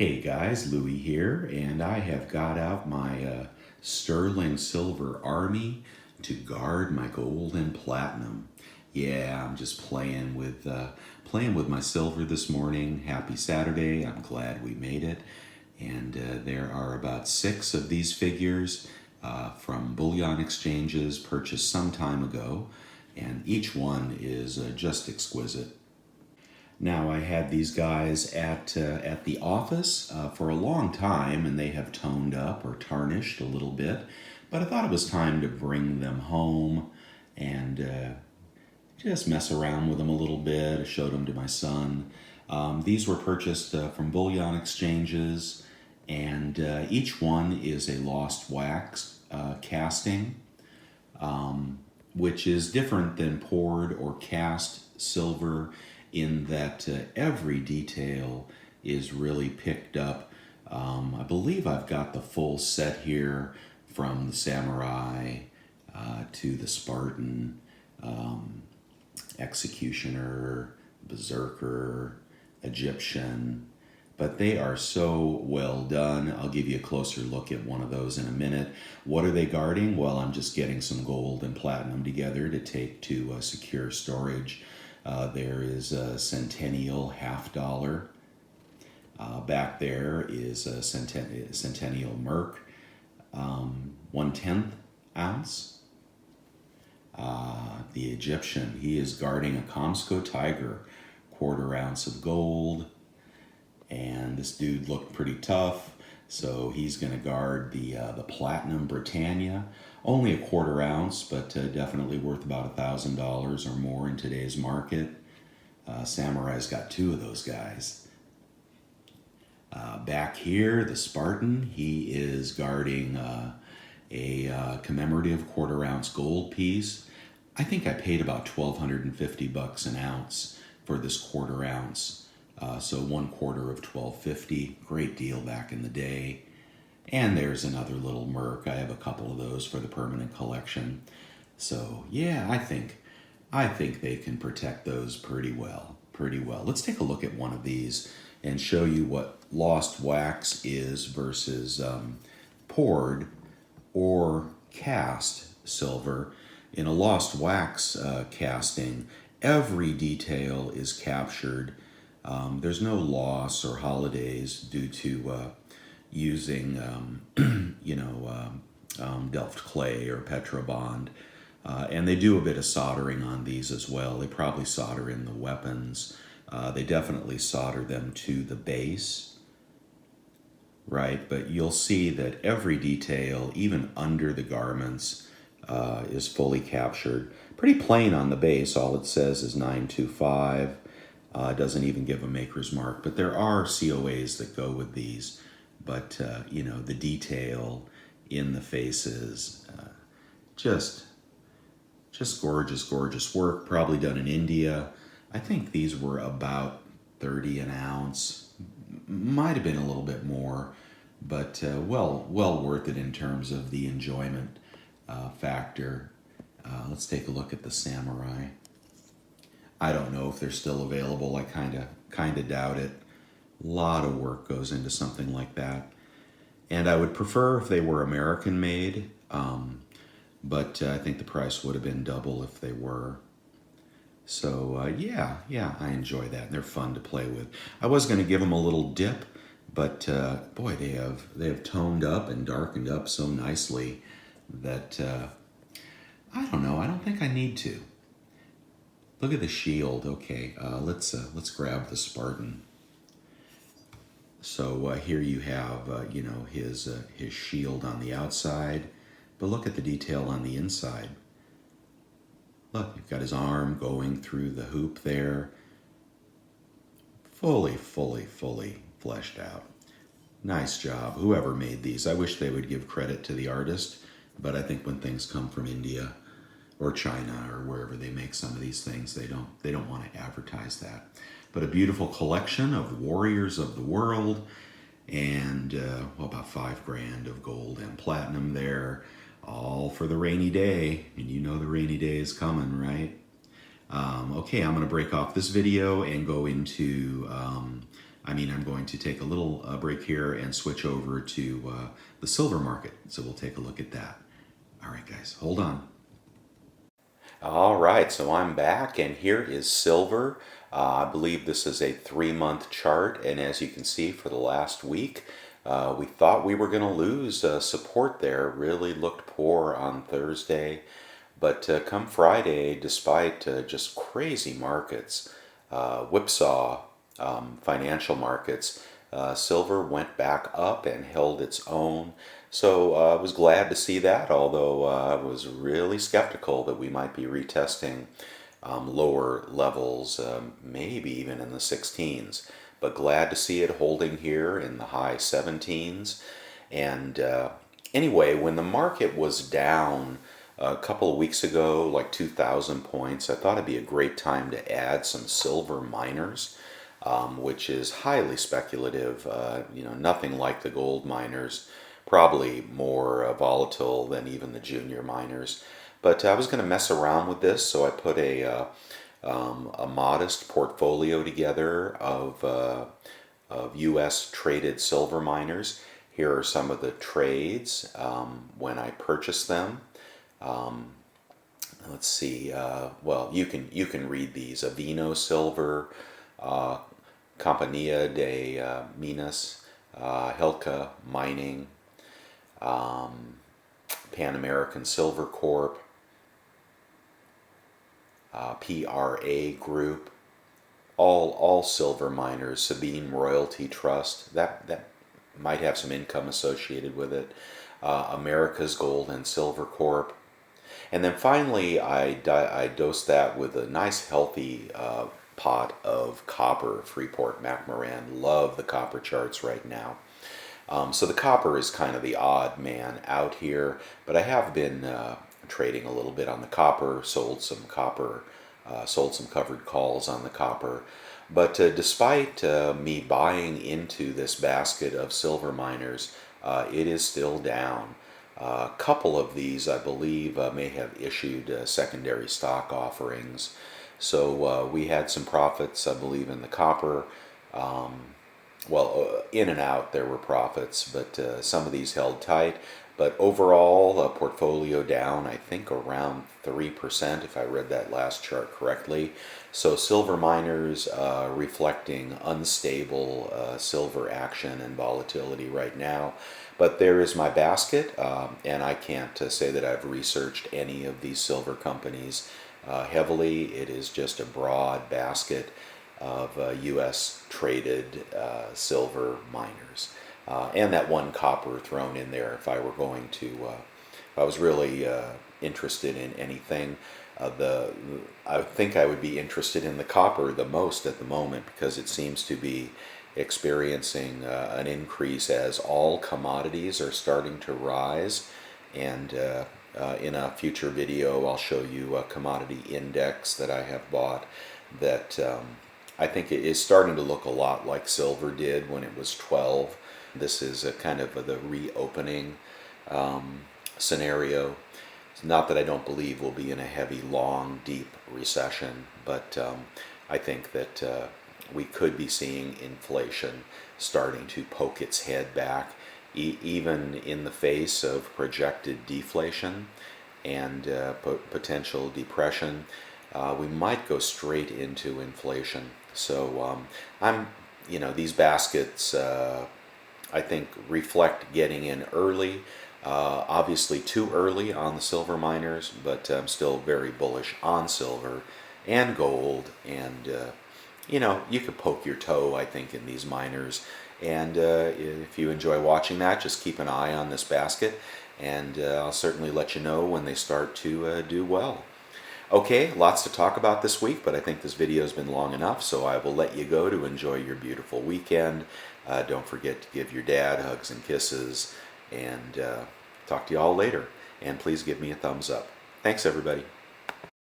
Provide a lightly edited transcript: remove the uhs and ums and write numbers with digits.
Hey guys, Louie here, and I have got out my sterling silver army to guard my gold and platinum. Yeah, I'm just playing with my silver this morning. Happy Saturday! I'm glad we made it, and there are about 6 of these figures from bullion exchanges purchased some time ago, and each one is just exquisite. Now, I had these guys at the office for a long time, and they have toned up or tarnished a little bit. But I thought it was time to bring them home and just mess around with them a little bit. I showed them to my son. These were purchased from bullion exchanges, and each one is a lost wax casting, which is different than poured or cast silver in that every detail is really picked up. I believe I've got the full set here, from the samurai to the Spartan, executioner, berserker, Egyptian, but they are so well done. I'll give you a closer look at one of those in a minute. What are they guarding? Well, I'm just getting some gold and platinum together to take to secure storage. There is a centennial $50. Back there is a centennial Merc, 1/10 ounce. The Egyptian, he is guarding a Comsco Tiger, 1/4 ounce of gold. And this dude looked pretty tough, so he's going to guard the Platinum Britannia. Only a 1/4 ounce, but definitely worth about $1,000 or more in today's market. Samurai's got 2 of those guys. Back here, the Spartan, he is guarding a commemorative 1/4 ounce gold piece. I think I paid about $1,250 an ounce for this 1/4 ounce. So 1/4 of $12.50, great deal back in the day. And there's another little Merc. I have a couple of those for the permanent collection. So yeah, I think they can protect those pretty well. Let's take a look at one of these and show you what lost wax is versus poured or cast silver. In a lost wax casting, every detail is captured. There's no loss or holidays due to using, Delft clay or Petrobond. And they do a bit of soldering on these as well. They probably solder in the weapons. They definitely solder them to the base, right? But you'll see that every detail, even under the garments, is fully captured. Pretty plain on the base. All it says is 925. Doesn't even give a maker's mark, but there are COAs that go with these. But, the detail in the faces, just gorgeous work, probably done in India. I think these were about 30 an ounce, might have been a little bit more, but well worth it in terms of the enjoyment factor. Let's take a look at the samurai. I don't know if they're still available. I kind of doubt it. A lot of work goes into something like that. And I would prefer if they were American made, but I think the price would have been double if they were. So yeah, I enjoy that. They're fun to play with. I was going to give them a little dip, but boy, they have toned up and darkened up so nicely that I don't know. I don't think I need to. Look at the shield. Okay, let's grab the Spartan. So here you have his shield on the outside, but look at the detail on the inside. Look, you've got his arm going through the hoop there. Fully fleshed out. Nice job, whoever made these. I wish they would give credit to the artist, but I think when things come from India or China or wherever they make some of these things, they don't want to advertise that. But a beautiful collection of warriors of the world, and about $5,000 of gold and platinum there, all for the rainy day. And you know the rainy day is coming, right? Okay, I'm going to break off this video and go into I'm going to take a little break here and switch over to the silver market. So we'll take a look at that. All right, guys, hold on. All right, so I'm back, and here is silver. I believe this is a 3-month chart, and as you can see, for the last week, we thought we were going to lose support there. Really looked poor on Thursday, but come Friday, despite just crazy markets, whipsaw financial markets, silver went back up and held its own. So I was glad to see that, although I was really skeptical that we might be retesting lower levels, maybe even in the 16s. But glad to see it holding here in the high 17s. And anyway, when the market was down a couple of weeks ago, like 2,000 points, I thought it'd be a great time to add some silver miners. Which is highly speculative, nothing like the gold miners, probably more volatile than even the junior miners. But I was going to mess around with this, so I put a modest portfolio together of U.S. traded silver miners. Here are some of the trades when I purchased them. Let's see. Well, you can read these. Avino Silver, Compañía de Minas, Helka Mining, Pan American Silver Corp, PRA Group, all silver miners. Sabine Royalty Trust, that might have some income associated with it. America's Gold and Silver Corp. And then finally, I dosed that with a nice healthy pot of copper, Freeport-McMoRan. Love the copper charts right now. So the copper is kind of the odd man out here, but I have been trading a little bit on the copper, sold some covered calls on the copper. But despite me buying into this basket of silver miners, it is still down. A couple of these, I believe, may have issued secondary stock offerings. So we had some profits, I believe, in the copper. In and out there were profits, but some of these held tight. But overall, portfolio down, I think, around 3%, if I read that last chart correctly. So silver miners reflecting unstable silver action and volatility right now. But there is my basket, and I can't say that I've researched any of these silver companies heavily. It is just a broad basket of U.S. traded silver miners. And that one copper thrown in there if I were going to, if I was really interested in anything. I think I would be interested in the copper the most at the moment, because it seems to be experiencing an increase as all commodities are starting to rise. And in a future video, I'll show you a commodity index that I have bought that I think it is starting to look a lot like silver did when it was 12. This is a kind of the reopening scenario. It's not that I don't believe we'll be in a heavy, long, deep recession, but I think that we could be seeing inflation starting to poke its head back, even in the face of projected deflation and potential depression. We might go straight into inflation. So these baskets, I think, reflect getting in early. Obviously too early on the silver miners, but I'm still very bullish on silver and gold. And you could poke your toe, I think, in these miners. And if you enjoy watching that, just keep an eye on this basket, and I'll certainly let you know when they start to do well. Okay, lots to talk about this week, but I think this video has been long enough, so I will let you go to enjoy your beautiful weekend. Don't forget to give your dad hugs and kisses, and talk to you all later. And please give me a thumbs up. Thanks, everybody.